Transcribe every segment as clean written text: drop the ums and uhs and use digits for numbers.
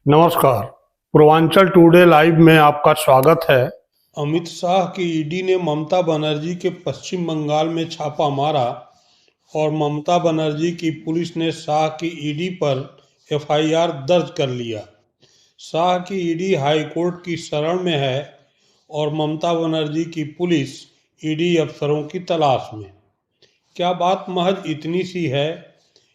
नमस्कार। Purvanchal today live में आपका स्वागत है। अमित शाह की ईडी ने ममता बनर्जी के पश्चिम बंगाल में छापा मारा और ममता बनर्जी की पुलिस ने शाह की ईडी पर एफआईआर दर्ज कर लिया। शाह की ईडी हाईकोर्ट की शरण में है और ममता बनर्जी की पुलिस ईडी अफसरों की तलाश में। क्या बात महज इतनी सी है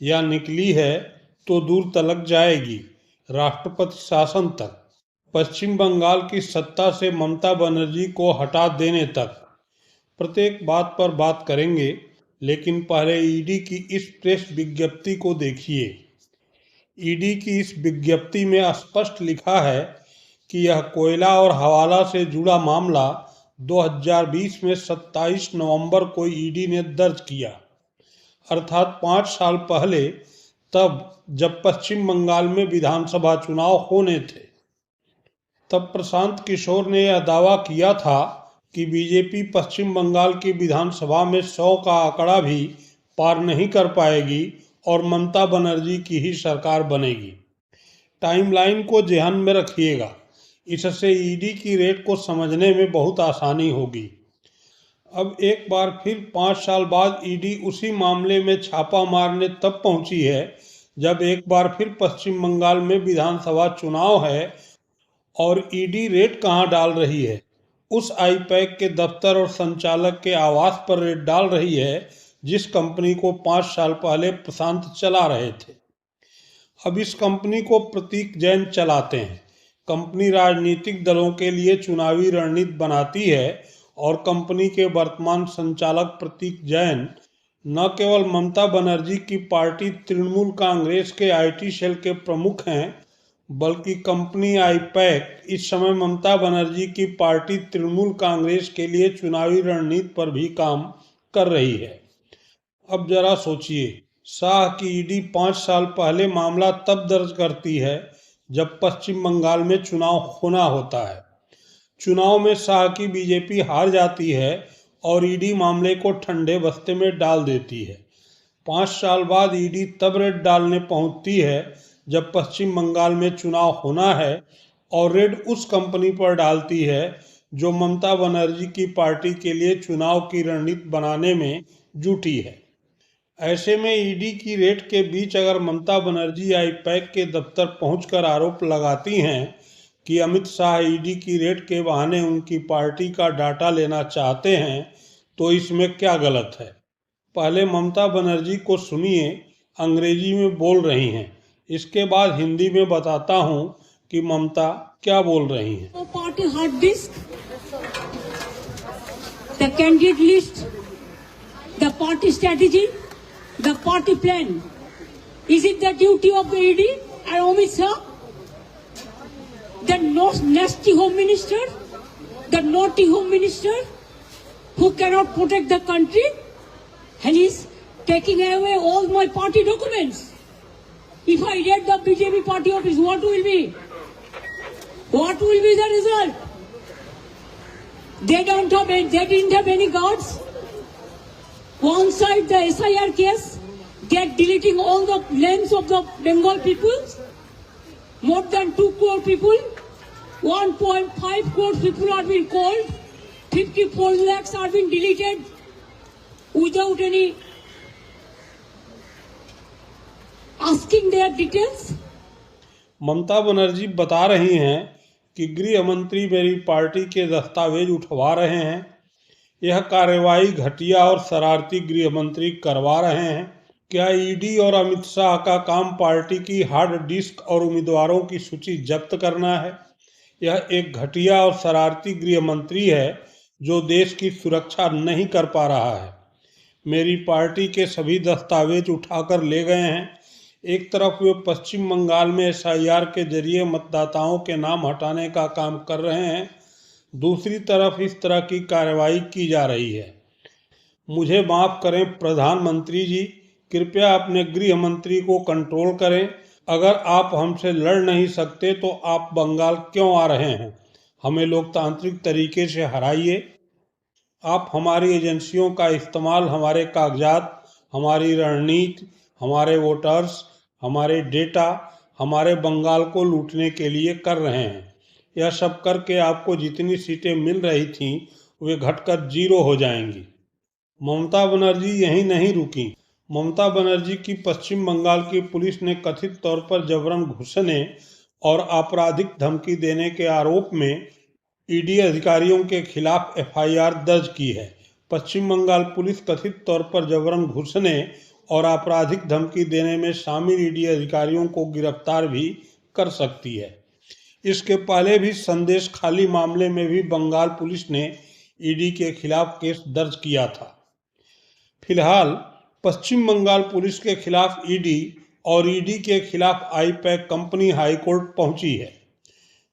या निकली है तो दूर तलक जाएगी, राष्ट्रपति शासन तक, पश्चिम बंगाल की सत्ता से ममता बनर्जी को हटा देने तक। प्रत्येक बात पर बात करेंगे, लेकिन पहले ईडी की इस प्रेस विज्ञप्ति को देखिए। ईडी की इस विज्ञप्ति में स्पष्ट लिखा है कि यह कोयला और हवाला से जुड़ा मामला 2020 में 27 नवंबर को ईडी ने दर्ज किया, अर्थात 5 साल पहले, तब जब पश्चिम बंगाल में विधानसभा चुनाव होने थे। तब प्रशांत किशोर ने यह दावा किया था कि बीजेपी पश्चिम बंगाल की विधानसभा में 100 का आंकड़ा भी पार नहीं कर पाएगी और ममता बनर्जी की ही सरकार बनेगी। टाइमलाइन को ध्यान में रखिएगा, इससे ईडी की रेट को समझने में बहुत आसानी होगी। अब एक बार फिर 5 साल बाद ईडी उसी मामले में छापा मारने तब पहुंची है जब एक बार फिर पश्चिम बंगाल में विधानसभा चुनाव है और ईडी रेड कहां डाल रही है? उस आईपैक के दफ्तर और संचालक के आवास पर रेड डाल रही है जिस कंपनी को 5 साल पहले प्रशांत चला रहे थे। अब इस कंपनी को प्रतीक जैन चलाते हैं। कंपनी राजनीतिक दलों के लिए चुनावी रणनीति बनाती है और कंपनी के वर्तमान संचालक प्रतीक जैन न केवल ममता बनर्जी की पार्टी तृणमूल कांग्रेस के आईटी सेल के प्रमुख हैं, बल्कि कंपनी आईपैक इस समय ममता बनर्जी की पार्टी तृणमूल कांग्रेस के लिए चुनावी रणनीति पर भी काम कर रही है। अब जरा सोचिए, शाह की ईडी 5 साल पहले मामला तब दर्ज करती है जब पश्चिम बंगाल में चुनाव होना होता है। चुनाव में शाह की बीजेपी हार जाती है और ईडी मामले को ठंडे बस्ते में डाल देती है। 5 साल बाद ईडी तब रेड डालने पहुंचती है जब पश्चिम बंगाल में चुनाव होना है और रेड उस कंपनी पर डालती है जो ममता बनर्जी की पार्टी के लिए चुनाव की रणनीति बनाने में जुटी है। ऐसे में ईडी की रेड के बीच अगर ममता बनर्जी आईपैक के दफ्तर पहुंचकर आरोप लगाती हैं कि अमित शाह ईडी की रेड के बहाने उनकी पार्टी का डाटा लेना चाहते हैं, तो इसमें क्या गलत है? पहले ममता बनर्जी को सुनिए, अंग्रेजी में बोल रही हैं। इसके बाद हिंदी में बताता हूं कि ममता क्या बोल रही हैं। Party hard disk, the candidate list, the party strategy, the party plan. Is it the duty of the ED and Amit Shah, the nasty home minister, the naughty home minister who cannot protect the country, and he's taking away all my party documents? If I raid the BJP party office, what will be? What will be the result? They didn't have any guards. One side the SIR case, they are deleting all the names of the Bengal people. More than 2 crore people, 1.5 crore people are being called, 54 lakhs are being deleted without any asking their details. Mamata Banerjee बता रही हैं कि गृह मंत्री मेरी party के दस्तावेज उठवा रहे हैं। यह कार्रवाई घटिया और शरारती गृह मंत्री करवा रहे हैं। क्या ईडी और अमित शाह का काम पार्टी की हार्ड डिस्क और उम्मीदवारों की सूची जब्त करना है? यह एक घटिया और शरारती गृह मंत्री है जो देश की सुरक्षा नहीं कर पा रहा है। मेरी पार्टी के सभी दस्तावेज उठाकर ले गए हैं। एक तरफ वे पश्चिम बंगाल में एसआईआर के जरिए मतदाताओं के नाम हटाने का काम कर रहे हैं, दूसरी तरफ इस तरह की कार्रवाई की जा रही है। मुझे माफ़ करें प्रधानमंत्री जी, कृपया अपने गृह मंत्री को कंट्रोल करें। अगर आप हमसे लड़ नहीं सकते तो आप बंगाल क्यों आ रहे हैं? हमें लोकतांत्रिक तरीके से हराइए। आप हमारी एजेंसियों का इस्तेमाल हमारे कागजात, हमारी रणनीति, हमारे वोटर्स, हमारे डेटा, हमारे बंगाल को लूटने के लिए कर रहे हैं। यह सब करके आपको जितनी सीटें मिल रही थीं वे घटकर 0 हो जाएंगी। ममता बनर्जी यहीं नहीं रुकी। ममता बनर्जी की पश्चिम बंगाल की पुलिस ने कथित तौर पर जबरन घुसने और आपराधिक धमकी देने के आरोप में ईडी अधिकारियों के खिलाफ एफआईआर दर्ज की है। पश्चिम बंगाल पुलिस कथित तौर पर जबरन घुसने और आपराधिक धमकी देने में शामिल ईडी अधिकारियों को गिरफ्तार भी कर सकती है। इसके पहले भी संदेश खाली मामले में भी बंगाल पुलिस ने ईडी के खिलाफ केस दर्ज किया था। फिलहाल पश्चिम बंगाल पुलिस के खिलाफ ईडी और ईडी के खिलाफ आईपैक कंपनी हाईकोर्ट पहुंची है।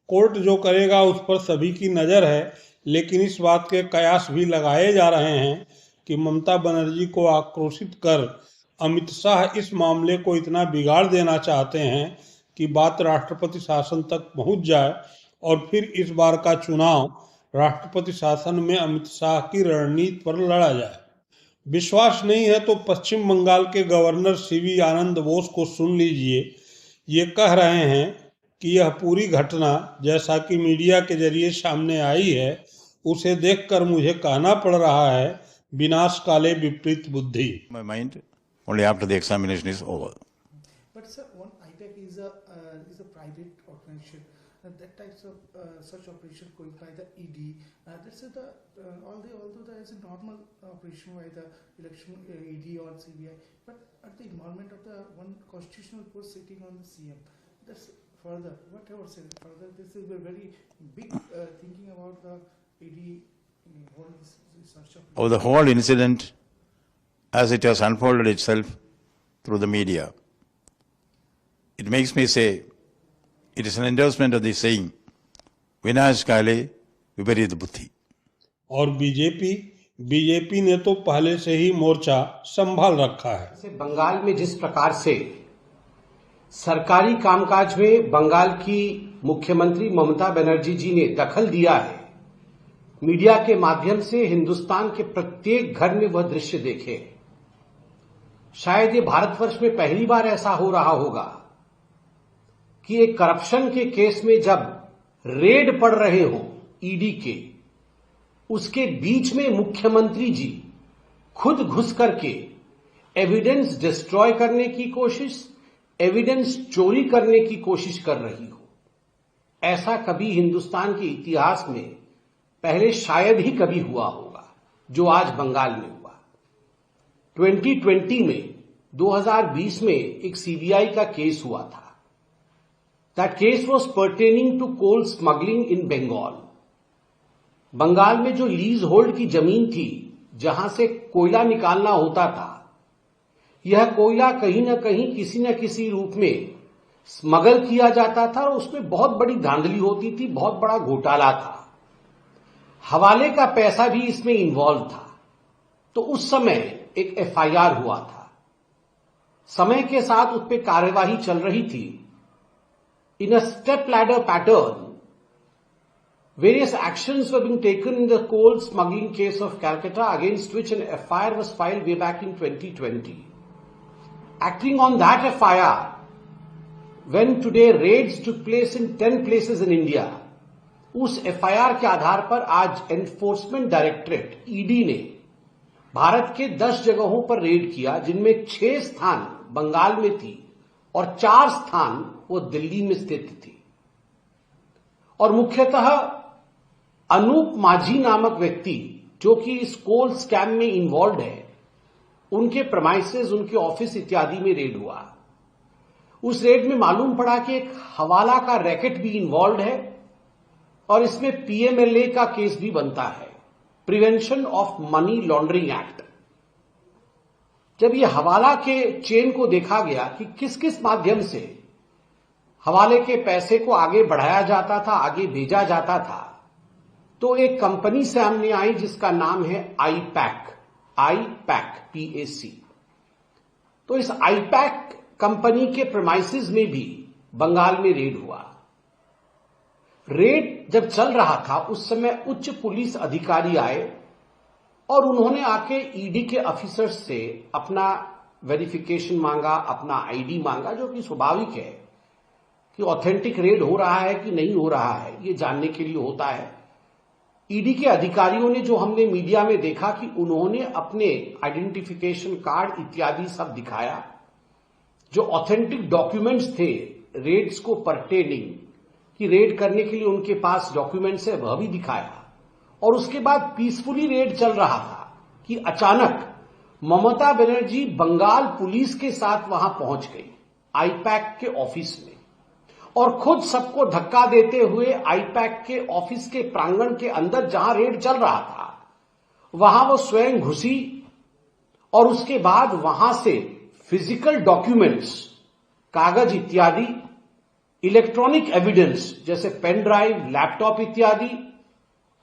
कोर्ट जो करेगा उस पर सभी की नज़र है, लेकिन इस बात के कयास भी लगाए जा रहे हैं कि ममता बनर्जी को आक्रोशित कर अमित शाह इस मामले को इतना बिगाड़ देना चाहते हैं कि बात राष्ट्रपति शासन तक पहुंच जाए और फिर इस बार का चुनाव राष्ट्रपति शासन में अमित शाह की रणनीति पर लड़ा जाए। विश्वास नहीं है तो पश्चिम बंगाल के गवर्नर सीवी आनंद बोस को सुन लीजिए। ये कह रहे हैं कि यह पूरी घटना जैसा कि मीडिया के जरिए सामने आई है उसे देखकर मुझे कहना पड़ रहा है, विनाश काले विपरीत बुद्धि। My mind only after the examination is over. But sir, one IPAC is a private organization. That types of such operation going by the ED. That's although there is a normal operation by the election ED or CBI, but at the involvement of the one constitutional post sitting on the CM. That's further. Whatever said further, this is a very big thinking about the ED. Whole research operation. Of the whole incident, as it has unfolded itself through the media, it makes me say, it is an endorsement of the saying, विनाश काले विपरीत बुद्धि। और BJP ने तो पहले से ही मोर्चा संभाल रखा है। बंगाल में जिस प्रकार से सरकारी कामकाज में बंगाल की मुख्यमंत्री ममता बनर्जी जी ने दखल दिया है, मीडिया के माध्यम से हिंदुस्तान के प्रत्येक घर में वह दृश्य देखे। शायद ये भारतवर्ष में पहली बार ऐसा हो रहा होगा कि एक करप्शन के केस में जब रेड पड़ रहे हों ईडी के, उसके बीच में मुख्यमंत्री जी खुद घुस करके एविडेंस डिस्ट्रॉय करने की कोशिश, एविडेंस चोरी करने की कोशिश कर रही हो। ऐसा कभी हिंदुस्तान के इतिहास में पहले शायद ही कभी हुआ होगा जो आज बंगाल में हुआ। 2020 में 2020 में एक सीबीआई का केस हुआ था। That case was pertaining to coal smuggling in Bengal. Bengal में जो लीज होल्ड की जमीन थी जहां से कोयला निकालना होता था, यह कोयला कहीं न कहीं किसी न किसी रूप में स्मगल किया जाता था और उसमें बहुत बड़ी धांधली होती थी, बहुत बड़ा घोटाला था। हवाले का पैसा भी इसमें इन्वॉल्व था। तो उस समय एक एफआईआर हुआ था। समय के साथ उस पर कार्यवाही चल रही थी। In a step-ladder pattern, various actions were being taken in the coal smuggling case of Calcutta, against which an FIR was filed way back in 2020. Acting on that FIR, when today raids took place in 10 places in India, उस FIR के आधार पर आज enforcement directorate ED ने भारत के 10 जगहों पर red किया, जिनमें 6 स्थान बंगाल में थी और 4 स्थान वो दिल्ली में स्थित थी। और मुख्यतः अनूप माझी नामक व्यक्ति जो कि इस कोल स्कैम में इन्वॉल्व है, उनके प्रमाइसेस, उनके ऑफिस इत्यादि में रेड हुआ। उस रेड में मालूम पड़ा कि एक हवाला का रैकेट भी इन्वॉल्व है और इसमें पीएमएलए का केस भी बनता है, prevention of money laundering act. जब ये हवाला के चेन को देखा गया कि किस किस माध्यम से हवाले के पैसे को आगे बढ़ाया जाता था, आगे भेजा जाता था, तो एक कंपनी सामने आई जिसका नाम है आईपैक, PAC। तो इस आईपैक कंपनी के प्रेमाइसेस में भी बंगाल में रेड हुआ। रेड जब चल रहा था उस समय उच्च पुलिस अधिकारी आए और उन्होंने आके ईडी के ऑफिसर्स से अपना वेरिफिकेशन मांगा, अपना आईडी मांगा, जो कि स्वाभाविक है कि ऑथेंटिक रेड हो रहा है कि नहीं हो रहा है, ये जानने के लिए होता है। ईडी के अधिकारियों ने जो हमने मीडिया में देखा कि उन्होंने अपने आइडेंटिफिकेशन कार्ड इत्यादि सब दिखाया, जो ऑथेंटिक डॉक्यूमेंट्स थे रेड्स को परटेनिंग कि रेड करने के लिए उनके पास डॉक्यूमेंट्स है वह भी दिखाया। और उसके बाद पीसफुली रेड चल रहा था कि अचानक ममता बनर्जी बंगाल पुलिस के साथ वहां पहुंच गई आईपैक के ऑफिस में, और खुद सबको धक्का देते हुए आईपैक के ऑफिस के प्रांगण के अंदर जहां रेड चल रहा था वहां वो स्वयं घुसी और उसके बाद वहां से फिजिकल डॉक्यूमेंट्स, कागज इत्यादि, इलेक्ट्रॉनिक एविडेंस जैसे पेन ड्राइव, लैपटॉप इत्यादि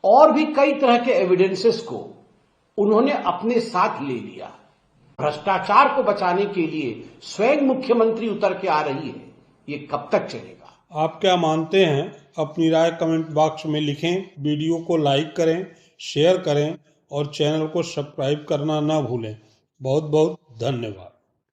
और भी कई तरह के एविडेंसेस को उन्होंने अपने साथ ले लिया। भ्रष्टाचार को बचाने के लिए स्वयं मुख्यमंत्री उतर के आ रही है, ये कब तक चलेगा? आप क्या मानते हैं? अपनी राय कमेंट बॉक्स में लिखें। वीडियो को लाइक करें, शेयर करें और चैनल को सब्सक्राइब करना ना भूलें। बहुत बहुत धन्यवाद।